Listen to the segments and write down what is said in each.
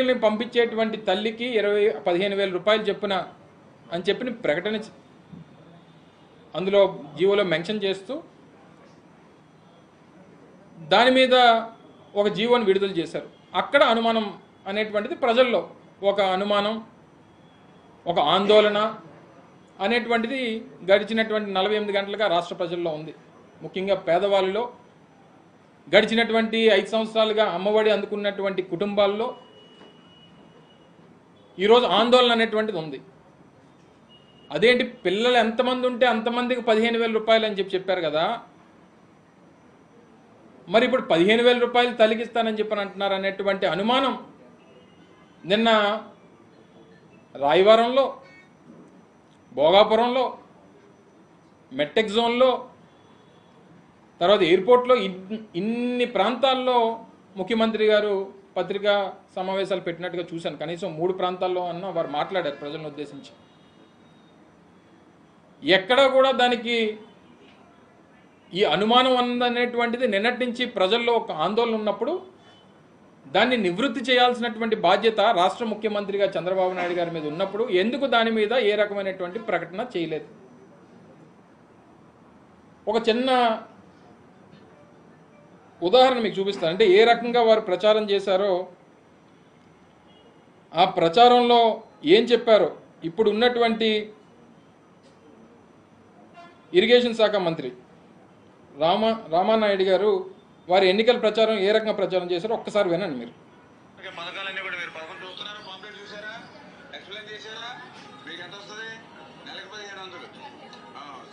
పిల్లల్ని పంపించేటువంటి తల్లికి 15,000 రూపాయలు చెప్పున అని చెప్పి ప్రకటన అందులో జీవోలో మెన్షన్ చేస్తూ దాని మీద ఒక జీవోని విడుదల చేశారు. అక్కడ అనుమానం అనేటువంటిది ప్రజల్లో ఒక అనుమానం, ఒక ఆందోళన అనేటువంటిది గడిచినటువంటి 48 గంటలుగా రాష్ట్ర ప్రజల్లో ఉంది. ముఖ్యంగా పేదవాళ్ళలో, గడిచినటువంటి 5 సంవత్సరాలుగా అమ్మఒడి అందుకున్నటువంటి కుటుంబాల్లో ఈరోజు ఆందోళన అనేటువంటిది ఉంది. అదేంటి, పిల్లలు ఎంతమంది ఉంటే అంతమందికి 15,000 రూపాయలు అని చెప్పారు కదా, మరి ఇప్పుడు 15,000 రూపాయలు తలిగిస్తానని చెప్పని అంటున్నారు అనేటువంటి అనుమానం నిన్న రాయవరంలో, భోగాపురంలో, మెట్టెక్ జోన్లో, తర్వాత ఎయిర్పోర్ట్లో ఇన్ని ప్రాంతాల్లో ముఖ్యమంత్రి గారు పత్రికా సమావేశాలు పెట్టినట్టుగా చూశాను. కనీసం 3 ప్రాంతాల్లో అన్న వారు మాట్లాడారు ప్రజలను ఉద్దేశించి. ఎక్కడా కూడా దానికి ఈ అనుమానం ఉందనేటువంటిది నిన్నటి నుంచి ప్రజల్లో ఒక ఆందోళన ఉన్నప్పుడు దాన్ని నివృత్తి చేయాల్సినటువంటి బాధ్యత రాష్ట్ర ముఖ్యమంత్రిగా చంద్రబాబు నాయుడు గారి మీద ఉన్నప్పుడు ఎందుకు దాని మీద ఏ రకమైనటువంటి ప్రకటన చేయలేదు? ఒక చిన్న ఉదాహరణ మీకు చూపిస్తాను. అంటే ఏ రకంగా వారు ప్రచారం చేశారో, ఆ ప్రచారంలో ఏం చెప్పారో ఇప్పుడు ఉన్నటువంటి ఇరిగేషన్ శాఖ మంత్రి రామానాయుడు గారు వారి ఎన్నికల ప్రచారం ఏ రకంగా ప్రచారం చేశారో ఒక్కసారి వినండి మీరు. పథకాలన్నీ కూడా మీరు పథకం చూస్తున్నారా, పాంప్లెట్ చూసారా, ఎక్స్ప్లెయిన్ చేశారా? మీకు ఎంత వస్తుంది? నెలకు 1,500,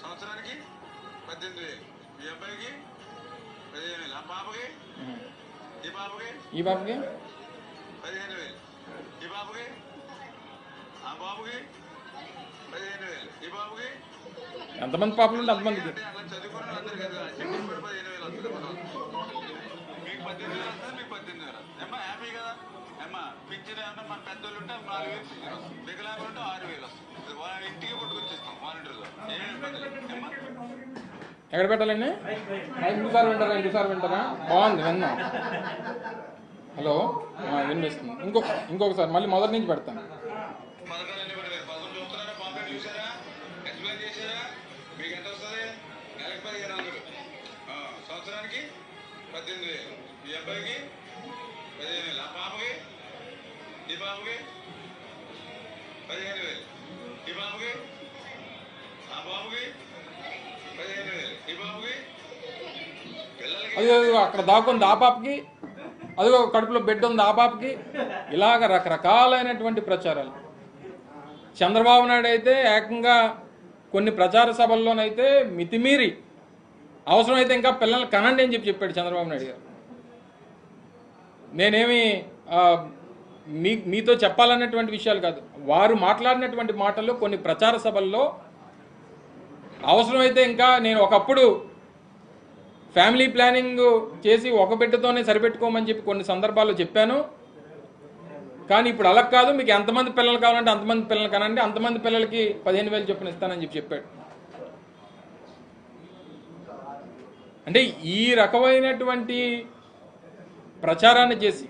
సంవత్సరానికి 18,000, మీ అబ్బాయికి 15,000, ఆ పాపకి, ఈ పాపకి 15,000, ఈ బాబుకి, ఆ బాబుకి 15,000, ఈ బాబుకి. ఎంతమంది పాపలు ఉంటే అంతమందికి అలా చదువుకున్న అందరు కదా, చెప్పి 15,000 వస్తుంది. మీకు 18,000 వస్తుంది, మీకు 18,000 ఏమ్మా హ్యాపీ కదా? ఏమ్మా పింఛన్ ఏమన్నా మన పెద్దోళ్ళు ఉంటే 4,000 పింఛన్ వస్తుంది, వికలాంగులు ఉంటే 6,000 వస్తుంది. వాళ్ళ ఇంటికి పట్టుకొచ్చి ఇస్తాం వాలంటీర్లో. ఏం ఇబ్బంది లేదు. ఏమ్మా ఎక్కడ పెట్టాలండి? 5 సార్లు వింటారా? బాగుంది, విన్నాం. హలో, వినిపిస్తుంది. ఇంకొకసారి మళ్ళీ మొదటి నుంచి పెడతాను. పథకాలన్నీ కూడా మీరు పథకం చూస్తున్నారా, పాంప్లెట్ చూసారా, ఎక్స్ప్లెయిన్ చేశారా? మీకు ఎంత వస్తుంది? నెలకు 1,500, సంవత్సరానికి 18,000, మీ అబ్బాయికి 15,000, ఆ పాపకి, ఈ బాబుకి 15,000, ఈ బాబుకి, ఆ బాబుకి 15,000, ఈ బాబుకి. పిల్లలకి అదిగో అక్కడ దాక్కుంది ఆ పాపకి, అదిగో కడుపులో బిడ్డ ఉంది ఆ పాపకి. ఇలాగ రకరకాలైనటువంటి ప్రచారాలు. చంద్రబాబు నాయుడు అయితే ఏకంగా కొన్ని ప్రచార సభల్లోనైతే మితిమీరి అవసరమైతే ఇంకా పిల్లల్ని కనండి అని చెప్పాడు చంద్రబాబు నాయుడు గారు. నేనేమి మీతో చెప్పాలన్నటువంటి విషయాలు కాదు, వారు మాట్లాడినటువంటి మాటలు కొన్ని ప్రచార సభల్లో అవసరమైతే ఇంకా నేను ఒకప్పుడు ఫ్యామిలీ ప్లానింగ్ చేసి ఒక బిడ్డతోనే సరిపెట్టుకోమని చెప్పి కొన్ని సందర్భాల్లో చెప్పాను. కానీ ఇప్పుడు అలా కాదు, మీకు ఎంతమంది పిల్లలు కావాలంటే అంతమంది పిల్లలు కనండి, అంతమంది పిల్లలకి 15,000 చొప్పున ఇస్తానని చెప్పాడు. అంటే ఈ రకమైనటువంటి ప్రచారాన్ని చేసి